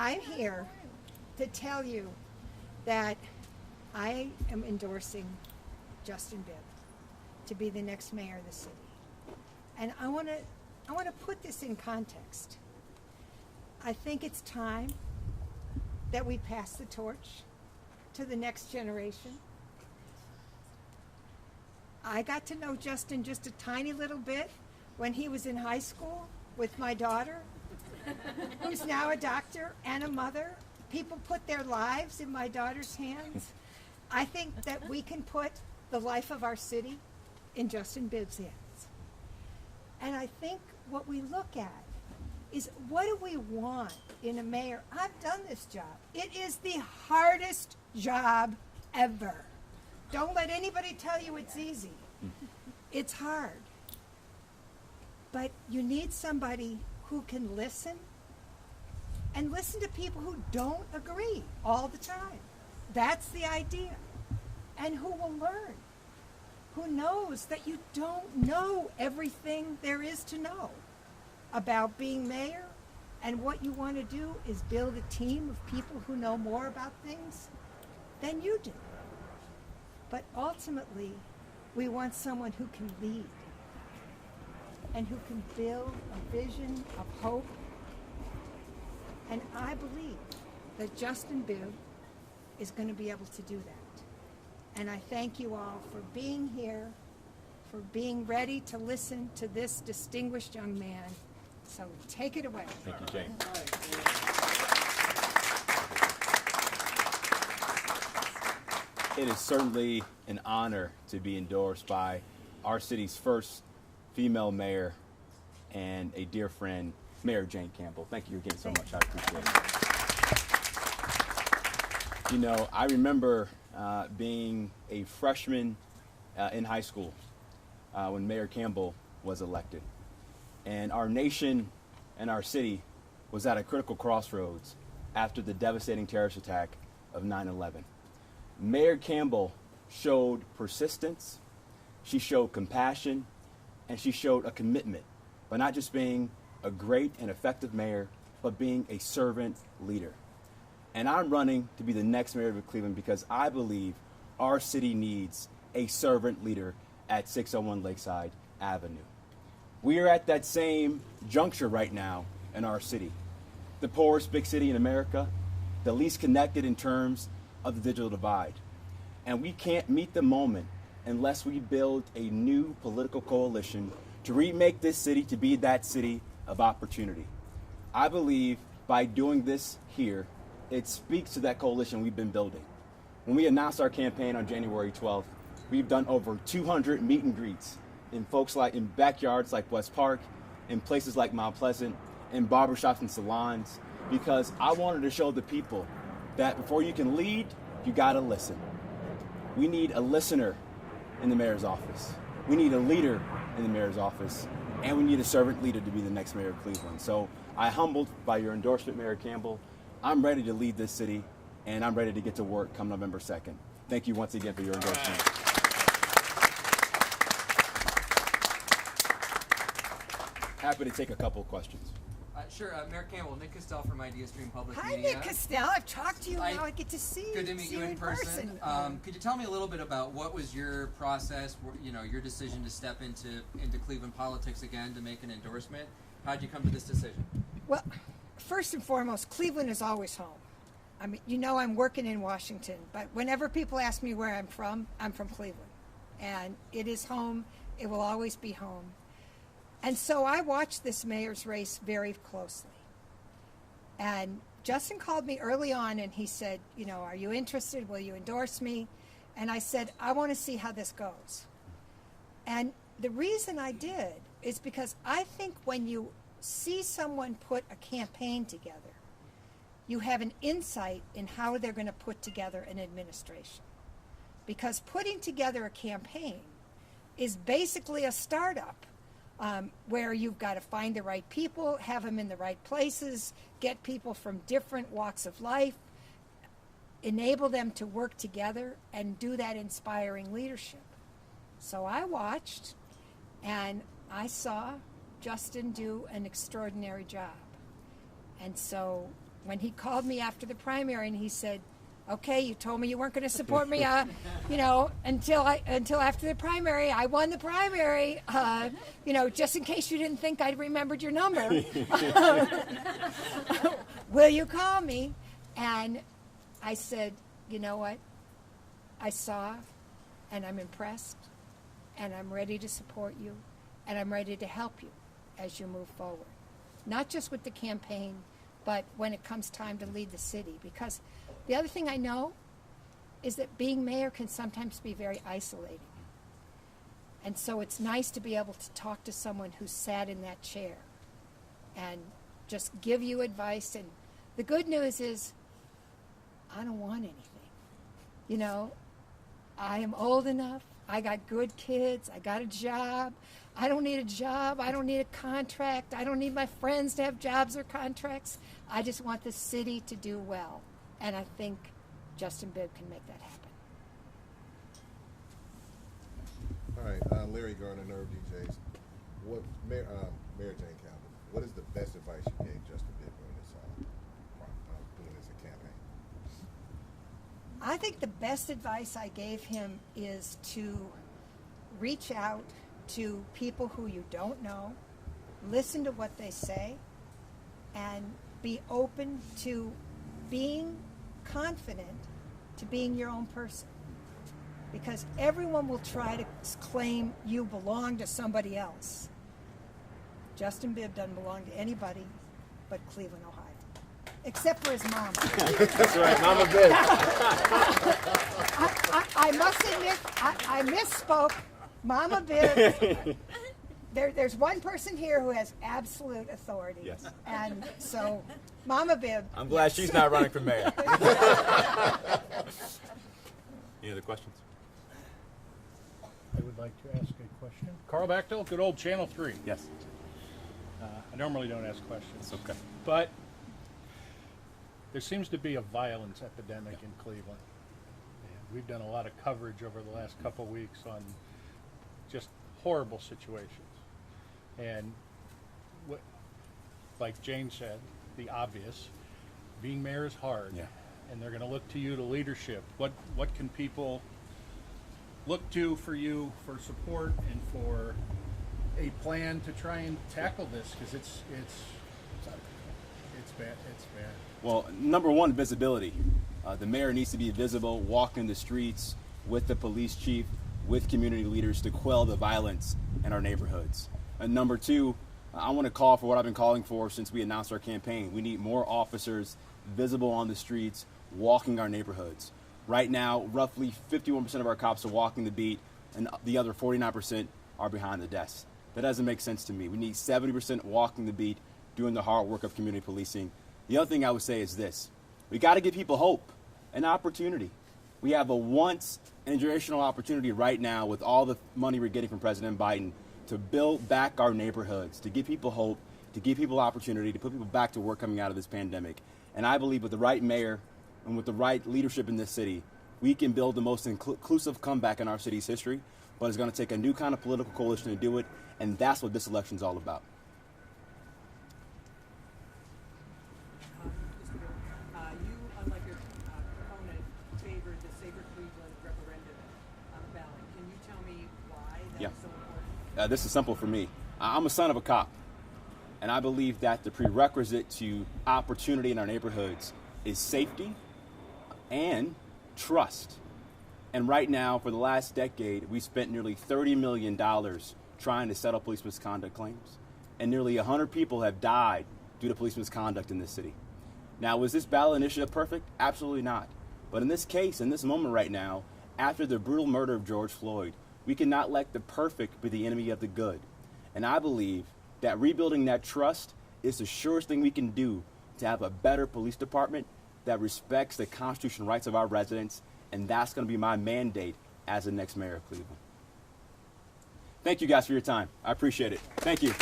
I'm here to tell you that I am endorsing Justin Bibb to be the next mayor of the city. And I want to put this in context. I think it's time that we pass the torch to the next generation. I got to know Justin just a tiny little bit when he was in high school with my daughter, who's now a doctor and a mother. People put their lives in my daughter's hands. I think that we can put the life of our city in Justin Bibb's hands. And I think what we look at is, what do we want in a mayor? I've done this job. It is the hardest job ever. Don't let anybody tell you it's easy. It's hard. But you need somebody who can listen, and listen to people who don't agree all the time. That's the idea. And who will learn. Who knows that you don't know everything there is to know about being mayor, and what you want to do is build a team of people who know more about things than you do. But ultimately, we want someone who can lead and who can build a vision of hope. And I believe that Justin Bibb is going to be able to do that. And I thank you all for being here, for being ready to listen to this distinguished young man. So take it away. Thank you, Jane. It is certainly an honor to be endorsed by our city's first female mayor and a dear friend, Mayor Jane Campbell. Thank you again so much. I appreciate it. You know, I remember being a freshman in high school when Mayor Campbell was elected. And our nation and our city was at a critical crossroads after the devastating terrorist attack of 9/11. Mayor Campbell showed persistence, she showed compassion, and she showed a commitment by not just being a great and effective mayor, but being a servant leader. And I'm running to be the next mayor of Cleveland because I believe our city needs a servant leader at 601 Lakeside Avenue. We are at that same juncture right now in our city. The poorest big city in America, the least connected in terms of the digital divide. And we can't meet the moment unless we build a new political coalition to remake this city to be that city of opportunity. I believe by doing this here, it speaks to that coalition we've been building. When we announced our campaign on January 12th, we've done over 200 meet and greets in backyards like West Park, in places like Mount Pleasant, in barbershops and salons, because I wanted to show the people that before you can lead, you gotta listen. We need a listener in the mayor's office. We need a leader in the mayor's office, and we need a servant leader to be the next mayor of Cleveland. So I'm humbled by your endorsement, Mayor Campbell. I'm ready to lead this city, and I'm ready to get to work come November 2nd. Thank you once again for your endorsement. Happy to take a couple of questions. Sure, Mayor Campbell, Nick Castell from Idea Stream Public Hi, Media. Nick Castell. I've talked to you. Now I get to see you. Good to meet you in person. Could you tell me a little bit about what was your process, your decision to step into Cleveland politics again to make an endorsement? How did you come to this decision? Well, first and foremost, Cleveland is always home. I mean, I'm working in Washington, but whenever people ask me where I'm from Cleveland. And it is home. It will always be home. And so I watched this mayor's race very closely. And Justin called me early on and he said, are you interested? Will you endorse me? And I said, I want to see how this goes. And the reason I did is because I think when you see someone put a campaign together, you have an insight in how they're going to put together an administration. Because putting together a campaign is basically a startup. Where you've got to find the right people, have them in the right places, get people from different walks of life, enable them to work together, and do that inspiring leadership. So I watched, and I saw Justin do an extraordinary job. And so when he called me after the primary and he said, okay, you told me you weren't going to support me, until after the primary. I won the primary, just in case you didn't think I'd remembered your number. Will you call me? And I said, you know what? I saw, and I'm impressed, and I'm ready to support you, and I'm ready to help you as you move forward. Not just with the campaign, but when it comes time to lead the city. Because the other thing I know is that being mayor can sometimes be very isolating. And so it's nice to be able to talk to someone who sat in that chair and just give you advice. And the good news is I don't want anything. I am old enough. I got good kids. I got a job. I don't need a job. I don't need a contract. I don't need my friends to have jobs or contracts. I just want the city to do well. And I think Justin Bibb can make that happen. All right, Larry Garner, Nerve DJs. Mayor Jane Campbell, what is the best advice you gave Justin Bibb during this campaign? I think the best advice I gave him is to reach out to people who you don't know, listen to what they say, and be open to being confident to being your own person. Because everyone will try to claim you belong to somebody else. Justin Bibb doesn't belong to anybody but Cleveland, Ohio. Except for his mom. That's right, Mama Bibb. I must admit, I misspoke. Mama Bibb. There's one person here who has absolute authority. Yes. And so, Mama Bibb. I'm glad she's not running for mayor. Any other questions? I would like to ask a question. Carl Bachtel, good old Channel 3. Yes. I normally don't ask questions. It's okay. But there seems to be a violence epidemic in Cleveland. And we've done a lot of coverage over the last couple of weeks on just horrible situations. And like Jane said, the obvious, being mayor is hard. Yeah. And they're going to look to you to leadership. What can people look to for you for support and for a plan to try and tackle this? Because it's bad. It's bad. Well, number one, visibility. The mayor needs to be visible, walking the streets with the police chief, with community leaders to quell the violence in our neighborhoods. And number two, I want to call for what I've been calling for since we announced our campaign. We need more officers visible on the streets, walking our neighborhoods. Right now, roughly 51% of our cops are walking the beat, and the other 49% are behind the desk. That doesn't make sense to me. We need 70% walking the beat, doing the hard work of community policing. The other thing I would say is this. We got to give people hope and opportunity. We have a once-in-a-generational opportunity right now with all the money we're getting from President Biden to build back our neighborhoods, to give people hope, to give people opportunity, to put people back to work coming out of this pandemic. And I believe with the right mayor and with the right leadership in this city, we can build the most inclusive comeback in our city's history, but it's going to take a new kind of political coalition to do it, and that's what this election is all about. You, unlike your opponent, favored the Safer Cleveland referendum ballot. Can you tell me why that is so important? This is simple for me. I'm a son of a cop, and I believe that the prerequisite to opportunity in our neighborhoods is safety and trust. And right now, for the last decade, we spent nearly $30 million trying to settle police misconduct claims, and nearly 100 people have died due to police misconduct in this city. Now, was this ballot initiative perfect? Absolutely not. But in this case, in this moment right now, after the brutal murder of George Floyd, we cannot let the perfect be the enemy of the good. And I believe that rebuilding that trust is the surest thing we can do to have a better police department that respects the constitutional rights of our residents, and that's going to be my mandate as the next mayor of Cleveland. Thank you guys for your time. I appreciate it. Thank you.